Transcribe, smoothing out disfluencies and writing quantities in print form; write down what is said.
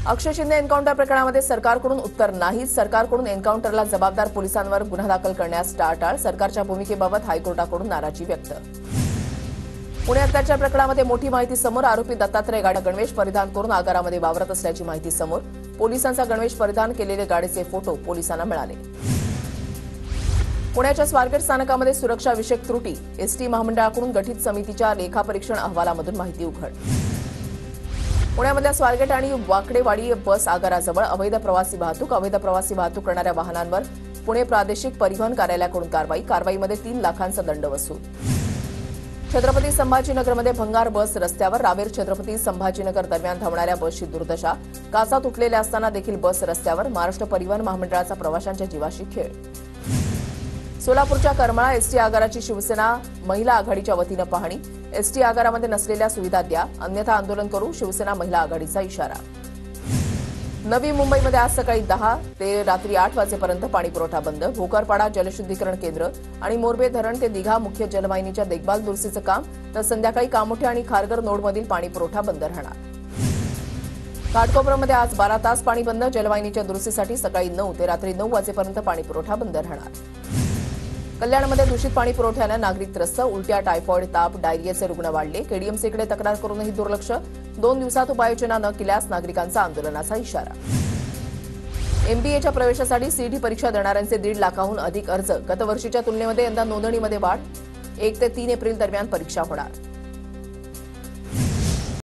अक्षय Shinde encounter प्रकरणामध्ये सरकारकडून उत्तर नाही. सरकारकडून एन्काउंटरला जबाबदार पोलिसांवर गुन्हा दाखल करण्यास टाळाटाळ. सरकारच्या भूमिकेबाबत हायकोर्टाकडून नाराजी व्यक्त. पुणे अत्याचार प्रकरणामध्ये मोठी माहिती समोर. आरोपी दत्तात्रय गाडे गणवेश परिधान करून आगारामध्ये वावरत असल्याची माहिती समोर. पोलिसांचा गणवेश परिधान केलेले गाडीचे फोटो पोलिसांना मिळाले. पुण्याच्या स्वारगेट स्थानकामध्ये सुरक्षाविषयक त्रुटी. एसटी महामंडळाकडून गठीत समितीच्या लेखापरीक्षण अहवालामधून माहिती उघड. पुण्यामधल्या स्वारगेट आणि वाकडेवाडी बस आगाराजवळ अवैध प्रवासी वाहतूक करणाऱ्या वाहनांवर पुणे प्रादेशिक परिवहन कार्यालयाकडून कारवाईमध्ये 3 लाखांचा दंड वसूल. छत्रपती संभाजीनगरमध्ये भंगार बस रस्त्यावर. रावेर छत्रपती संभाजीनगर दरम्यान धावणाऱ्या बसची दुर्दशा. काचा तुटलेल्या असताना देखील बस रस्त्यावर. महाराष्ट्र परिवहन महामंडळाचा प्रवाशांच्या जीवाशी खेळ. सोलापूरच्या करमाळा एसटी आगाराची शिवसेना महिला आघाडीच्या वतीनं पाहणी. एसटी आगारामध्ये नसलेल्या सुविधा द्या, अन्यथा आंदोलन करू. शिवसेना महिला आघाडीचा इशारा. नवी मुंबईमध्ये आज सकाळी 10 ते रात्री 8 वाजेपर्यंत पाणीपुरवठा बंद. भोकरपाडा जलशुद्धीकरण केंद्र आणि मोरबे धरण ते दिघा मुख्य जलवाहिनीच्या देखभाल दुरुस्तीचं काम, तर संध्याकाळी कामोठे आणि खारघर नोडमधील पाणीपुरवठा बंद राहणार. घाटकोपरमध्ये आज 12 तास पाणी बंद. जलवाहिनीच्या दुरुस्तीसाठी सकाळी 9 ते रात्री 9 वाजेपर्यंत पाणीपुरवठा बंद राहणार. कल्याणमध्ये दूषित पाणी पुरवठ्यानं नागरिक त्रस्त. उलट्या, टायफॉइड, ताप, डायरियाचे रुग्ण वाढले. केडीएमसीकडे तक्रार करूनही दुर्लक्ष. 2 दिवसात उपाययोजना न केल्यास नागरिकांचा आंदोलनाचा इशारा. एमबीएच्या प्रवेशासाठी सीईटी परीक्षा देणाऱ्यांचे 1.5 लाखाहून अधिक अर्ज. गतवर्षीच्या तुलनेमध्ये यंदा नोंदणीमध्ये वाढ. 1 ते 3 एप्रिल दरम्यान परीक्षा होणार.